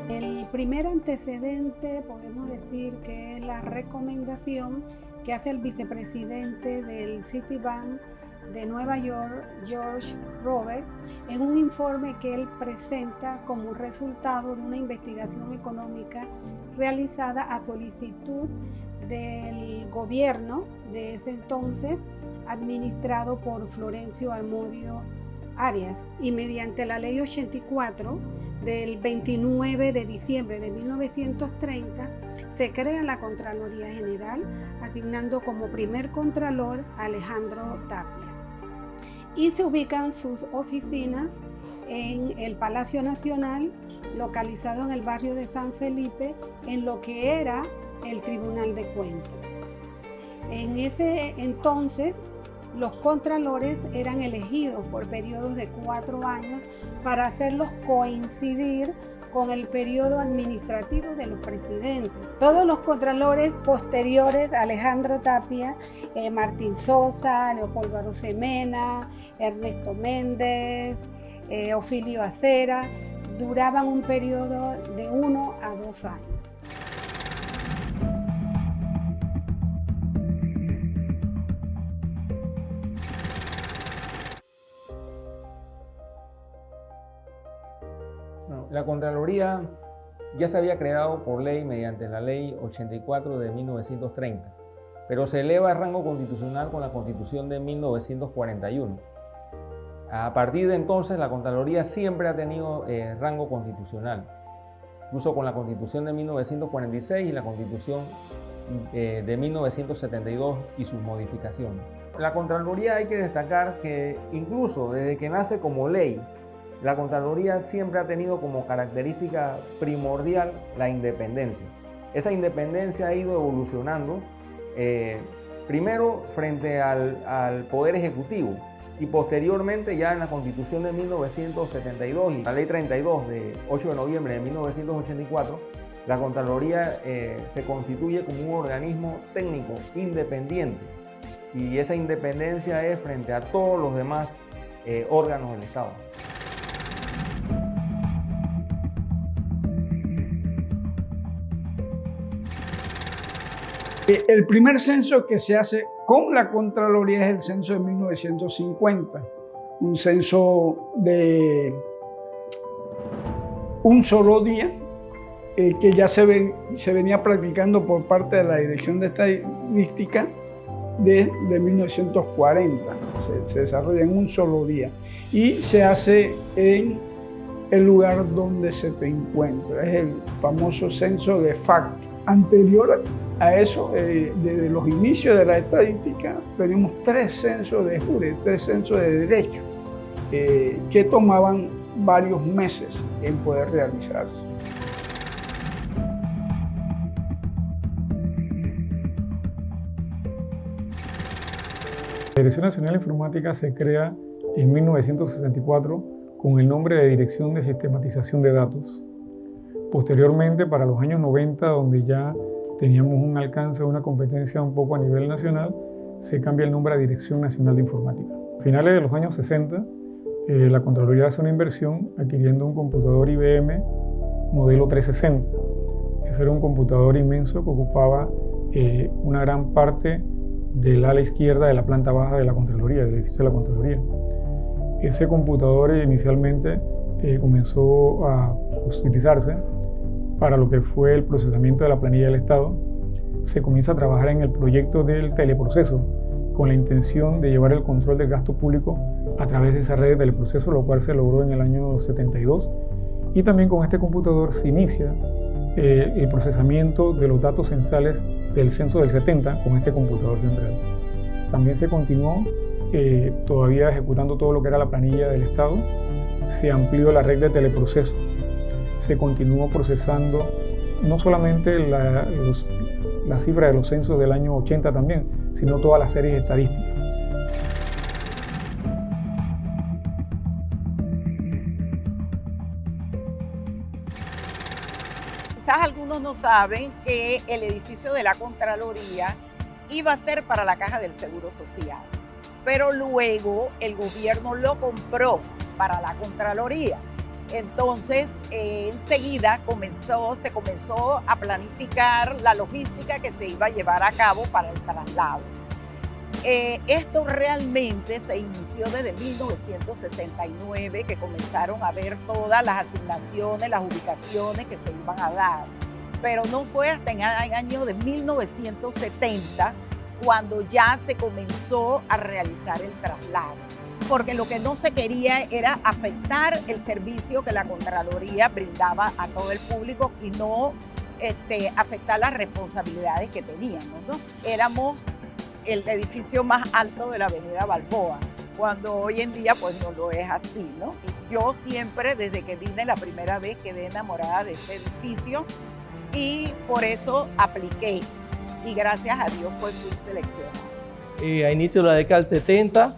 El primer antecedente podemos decir que es la recomendación que hace el vicepresidente del Citibank de Nueva York, George Robert, en un informe que él presenta como resultado de una investigación económica realizada a solicitud del gobierno de ese entonces, administrado por Florencio Amodio Arias, y mediante la Ley 84 del 29 de diciembre de 1930 se crea la Contraloría General, asignando como primer contralor a Alejandro Tapia. Y se ubican sus oficinas en el Palacio Nacional, localizado en el barrio de San Felipe, en lo que era el Tribunal de Cuentas. En ese entonces, los contralores eran elegidos por periodos de 4 años para hacerlos coincidir con el periodo administrativo de los presidentes. Todos los contralores posteriores a Alejandro Tapia, Martín Sosa, Leopoldo Arosemena, Ernesto Méndez, Ofelio Acera, duraban un periodo de 1 a 2 años. La Contraloría ya se había creado por ley mediante la Ley 84 de 1930, pero se eleva a rango constitucional con la Constitución de 1941. A partir de entonces, la Contraloría siempre ha tenido rango constitucional, incluso con la Constitución de 1946 y la Constitución de 1972 y sus modificaciones. La Contraloría, hay que destacar que incluso desde que nace como ley, la Contraloría siempre ha tenido como característica primordial la independencia. Esa independencia ha ido evolucionando, primero frente al Poder Ejecutivo y posteriormente ya en la Constitución de 1972 y la Ley 32 de 8 de noviembre de 1984, la Contraloría se constituye como un organismo técnico independiente, y esa independencia es frente a todos los demás órganos del Estado. El primer censo que se hace con la Contraloría es el censo de 1950, un censo de un solo día, que ya se venía practicando por parte de la Dirección de Estadística desde 1940. Se desarrolla en un solo día y se hace en el lugar donde se te encuentra. Es el famoso censo de facto. Anterior a eso, desde los inicios de la estadística, tenemos 3 censos de jure, 3 censos de derecho, que tomaban varios meses en poder realizarse. La Dirección Nacional de Informática se crea en 1964 con el nombre de Dirección de Sistematización de Datos. Posteriormente, para los años 90, donde ya teníamos un alcance, una competencia un poco a nivel nacional, se cambia el nombre a Dirección Nacional de Informática. A finales de los años 60, la Contraloría hace una inversión adquiriendo un computador IBM modelo 360. Ese era un computador inmenso que ocupaba una gran parte del ala izquierda de la planta baja de la Contraloría, del edificio de la Contraloría. Ese computador inicialmente comenzó a utilizarse para lo que fue el procesamiento de la planilla del Estado. Se comienza a trabajar en el proyecto del teleproceso con la intención de llevar el control del gasto público a través de esa red de teleproceso, lo cual se logró en el año 72. Y también con este computador se inicia el procesamiento de los datos censales del censo del 70 con este computador central. También se continuó todavía ejecutando todo lo que era la planilla del Estado. Se amplió la red de teleproceso. Se continuó procesando no solamente la cifra de los censos del año 80 también, sino todas las series estadísticas. Quizás algunos no saben que el edificio de la Contraloría iba a ser para la Caja del Seguro Social, pero luego el gobierno lo compró para la Contraloría. Entonces, enseguida se comenzó a planificar la logística que se iba a llevar a cabo para el traslado. Esto realmente se inició desde 1969, que comenzaron a ver todas las asignaciones, las ubicaciones que se iban a dar. Pero no fue hasta en el año de 1970 cuando ya se comenzó a realizar el traslado, porque lo que no se quería era afectar el servicio que la Contraloría brindaba a todo el público y no afectar las responsabilidades que teníamos, ¿no? Éramos el edificio más alto de la avenida Balboa, cuando hoy en día pues no lo es así, ¿no? Yo siempre, desde que vine la primera vez, quedé enamorada de este edificio y por eso apliqué y gracias a Dios pues fui seleccionada. A inicio de la década del 70,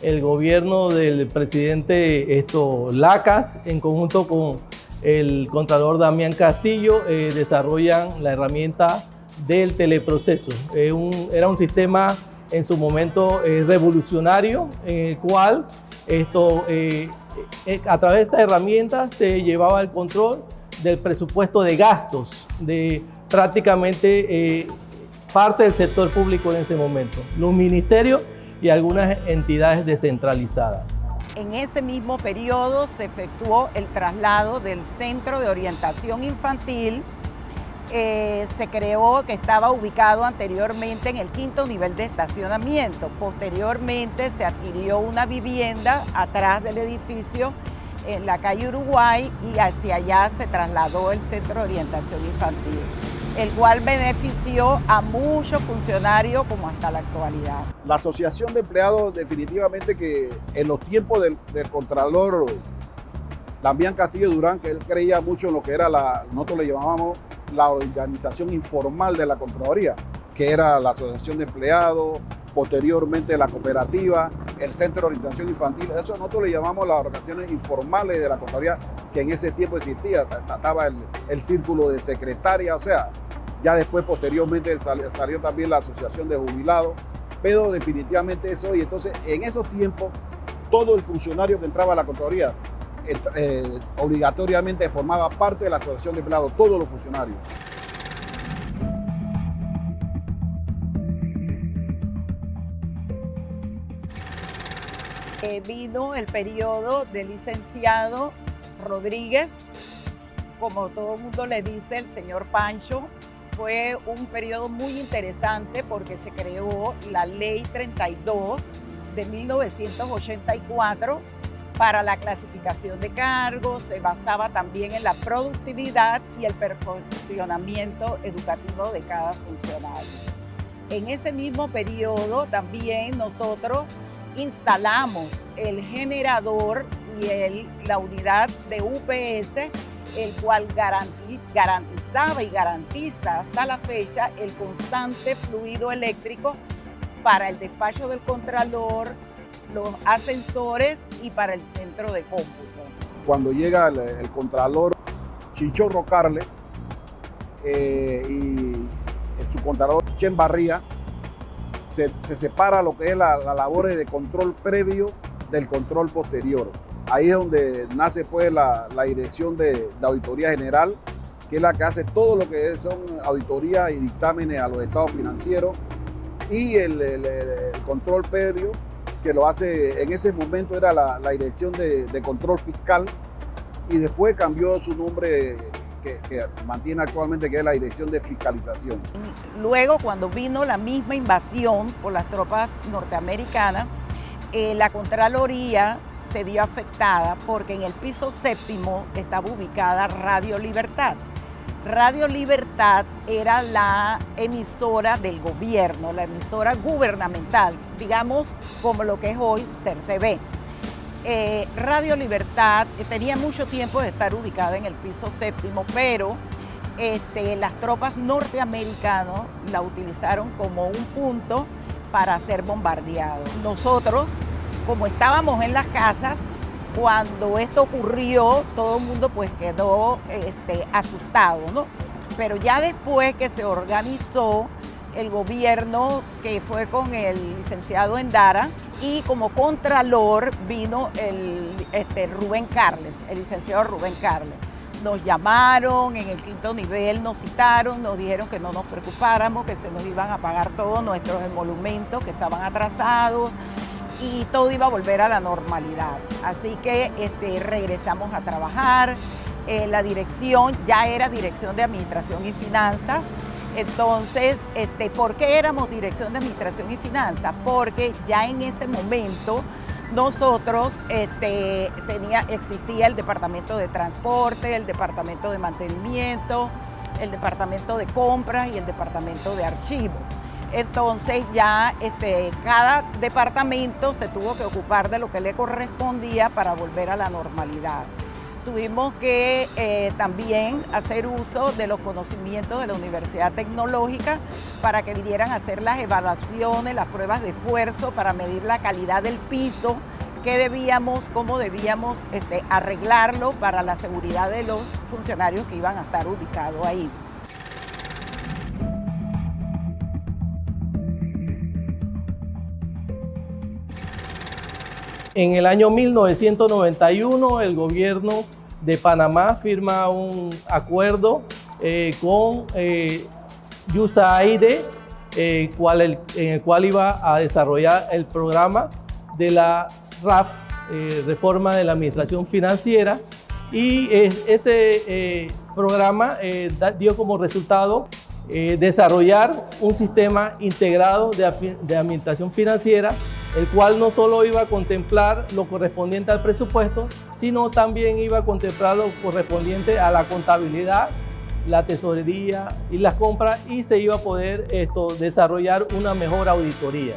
el gobierno del presidente Lacas, en conjunto con el contralor Damián Castillo, desarrollan la herramienta del teleproceso. Era un sistema en su momento revolucionario, en el cual a través de esta herramienta se llevaba el control del presupuesto de gastos de prácticamente parte del sector público en ese momento, los ministerios y algunas entidades descentralizadas. En ese mismo periodo se efectuó el traslado del Centro de Orientación Infantil. Se creó, que estaba ubicado anteriormente en el 5º nivel de estacionamiento. Posteriormente se adquirió una vivienda atrás del edificio en la calle Uruguay y hacia allá se trasladó el Centro de Orientación Infantil, el cual benefició a muchos funcionarios como hasta la actualidad. La Asociación de Empleados definitivamente que en los tiempos del Contralor Damián Castillo Durán, que él creía mucho en lo que era nosotros le llamábamos la organización informal de la Contraloría, que era la Asociación de Empleados, posteriormente la cooperativa, el Centro de Orientación Infantil. Eso nosotros le llamamos las organizaciones informales de la Contraloría, que en ese tiempo existía. Estaba el círculo de secretarias, o sea, ya después posteriormente salió también la Asociación de Jubilados, pero definitivamente eso. Y entonces en esos tiempos todo el funcionario que entraba a la Contraloría obligatoriamente formaba parte de la Asociación de Empleados, todos los funcionarios. Vino el periodo del licenciado Rodríguez, como todo el mundo le dice, el señor Pancho. Fue un periodo muy interesante porque se creó la Ley 32 de 1984 para la clasificación de cargos. Se basaba también en la productividad y el perfeccionamiento educativo de cada funcionario. En ese mismo periodo también nosotros instalamos el generador y la unidad de UPS, el cual garantizaba y garantiza hasta la fecha el constante fluido eléctrico para el despacho del Contralor, los ascensores y para el centro de cómputo. Cuando llega el Contralor Chinchorro Carles y su Contralor Chen Barría, se separa lo que es la labor de control previo del control posterior. Ahí es donde nace pues la Dirección de Auditoría General, que es la que hace todo lo que son auditorías y dictámenes a los estados financieros, y el control previo, que lo hace, en ese momento era la Dirección de Control Fiscal, y después cambió su nombre, que mantiene actualmente, que es la Dirección de Fiscalización. Luego, cuando vino la misma invasión por las tropas norteamericanas, la Contraloría se vio afectada porque en el piso 7º estaba ubicada Radio Libertad. Radio Libertad era la emisora del gobierno, la emisora gubernamental, digamos como lo que es hoy CERTV. Radio Libertad tenía mucho tiempo de estar ubicada en el piso séptimo, pero las tropas norteamericanas la utilizaron como un punto para ser bombardeados. Nosotros, como estábamos en las casas, cuando esto ocurrió, todo el mundo pues quedó asustado, ¿no? Pero ya después que se organizó el gobierno, que fue con el licenciado Endara, y como contralor vino el Rubén Carles, el licenciado Rubén Carles. Nos llamaron en el 5º nivel, nos citaron, nos dijeron que no nos preocupáramos, que se nos iban a pagar todos nuestros emolumentos que estaban atrasados, y todo iba a volver a la normalidad. Así que regresamos a trabajar. La dirección ya era Dirección de Administración y Finanzas. Entonces, ¿por qué éramos Dirección de Administración y Finanzas? Porque ya en ese momento nosotros existía el Departamento de Transporte, el Departamento de Mantenimiento, el Departamento de Compras y el Departamento de Archivos. Entonces ya cada departamento se tuvo que ocupar de lo que le correspondía para volver a la normalidad. Tuvimos que también hacer uso de los conocimientos de la Universidad Tecnológica para que vinieran a hacer las evaluaciones, las pruebas de esfuerzo para medir la calidad del piso, cómo debíamos arreglarlo para la seguridad de los funcionarios que iban a estar ubicados ahí. En el año 1991, el gobierno de Panamá firma un acuerdo con USAID, en el cual iba a desarrollar el programa de la RAF, Reforma de la Administración Financiera, y ese programa dio como resultado desarrollar un sistema integrado de administración financiera, el cual no solo iba a contemplar lo correspondiente al presupuesto, sino también iba a contemplar lo correspondiente a la contabilidad, la tesorería y las compras, y se iba a poder desarrollar una mejor auditoría.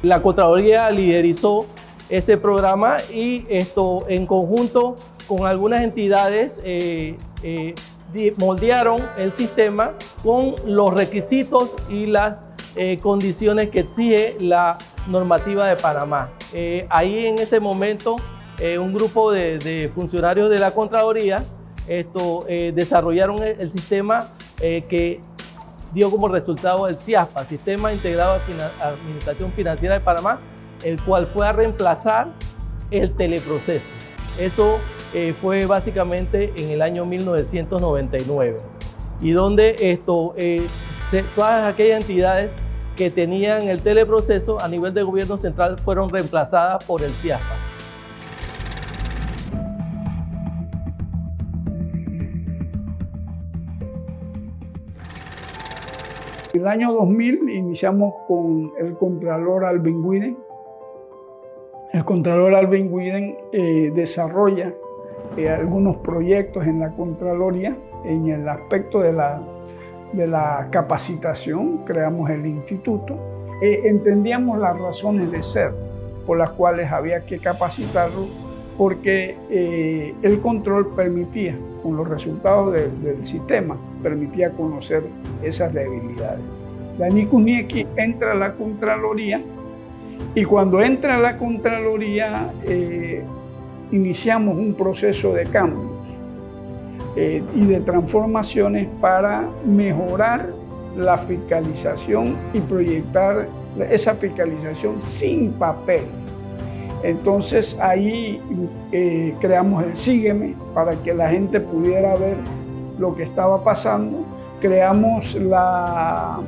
La Contraloría liderizó ese programa y en conjunto con algunas entidades moldearon el sistema con los requisitos y las condiciones que exige la normativa de Panamá. Ahí en ese momento un grupo de funcionarios de la Contraloría desarrollaron el sistema que dio como resultado el CIASPA, Sistema Integrado de Administración Financiera de Panamá, el cual fue a reemplazar el teleproceso. Eso fue básicamente en el año 1999, y donde todas aquellas entidades que tenían el teleproceso a nivel de gobierno central fueron reemplazadas por el CIASPA. En el año 2000 iniciamos con el Contralor Alvin Widen. El Contralor Alvin Widen desarrolla algunos proyectos en la Contraloría en el aspecto de la capacitación. Creamos el instituto. Entendíamos las razones de ser por las cuales había que capacitarlo, porque el control permitía, con los resultados del sistema, permitía conocer esas debilidades. Dani Kuzniecky entra a la Contraloría, y cuando entra a la Contraloría iniciamos un proceso de cambios y de transformaciones para mejorar la fiscalización y proyectar esa fiscalización sin papel. Entonces ahí creamos el Sígueme para que la gente pudiera ver lo que estaba pasando. Creamos la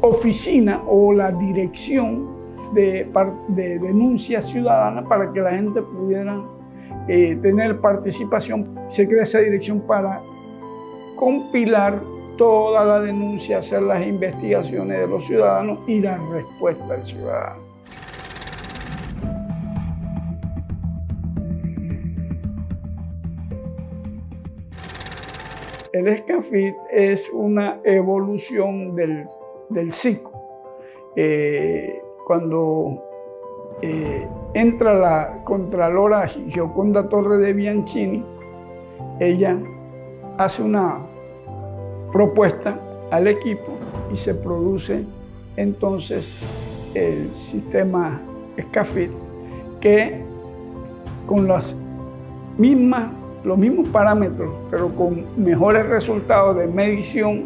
oficina o la dirección de denuncia ciudadana para que la gente pudiera tener participación. Se crea esa dirección para compilar toda la denuncia, hacer las investigaciones de los ciudadanos y dar respuesta al ciudadano. El SCAFIT es una evolución del SICO. Cuando entra la Contralora Gioconda Torre de Bianchini, ella hace una propuesta al equipo y se produce entonces el sistema SCAFIT, que con los mismos parámetros, pero con mejores resultados de medición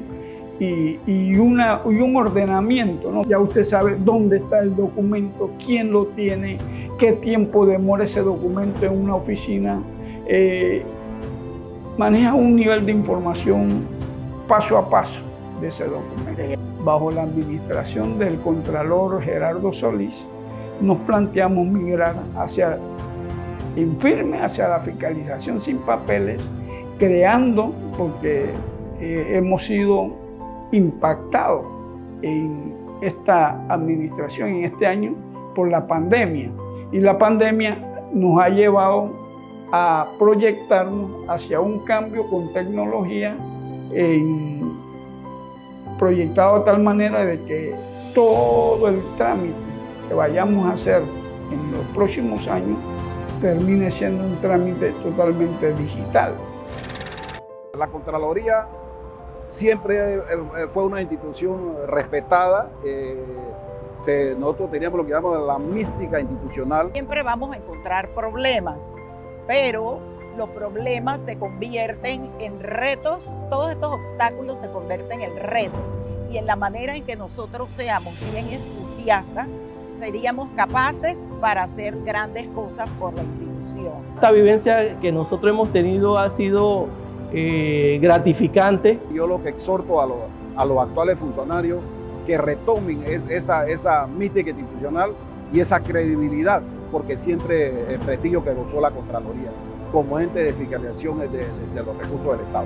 y un ordenamiento, ¿no? Ya usted sabe dónde está el documento, quién lo tiene, qué tiempo demora ese documento en una oficina. Maneja un nivel de información paso a paso de ese documento. Bajo la administración del Contralor Gerardo Solís, nos planteamos migrar en firme hacia la fiscalización sin papeles, creando, porque hemos sido impactados en esta administración, en este año, por la pandemia. Y la pandemia nos ha llevado a proyectarnos hacia un cambio con tecnología, proyectado de tal manera de que todo el trámite que vayamos a hacer en los próximos años termine siendo un trámite totalmente digital. La Contraloría siempre fue una institución respetada. Nosotros teníamos lo que llamamos la mística institucional. Siempre vamos a encontrar problemas, pero los problemas se convierten en retos, todos estos obstáculos se convierten en retos. Y en la manera en que nosotros seamos bien entusiastas, seríamos capaces para hacer grandes cosas por la institución. Esta vivencia que nosotros hemos tenido ha sido gratificante. Yo lo que exhorto a los actuales funcionarios que retomen esa mística institucional y esa credibilidad, porque siempre el prestigio que gozó la Contraloría como ente de fiscalización de los recursos del Estado.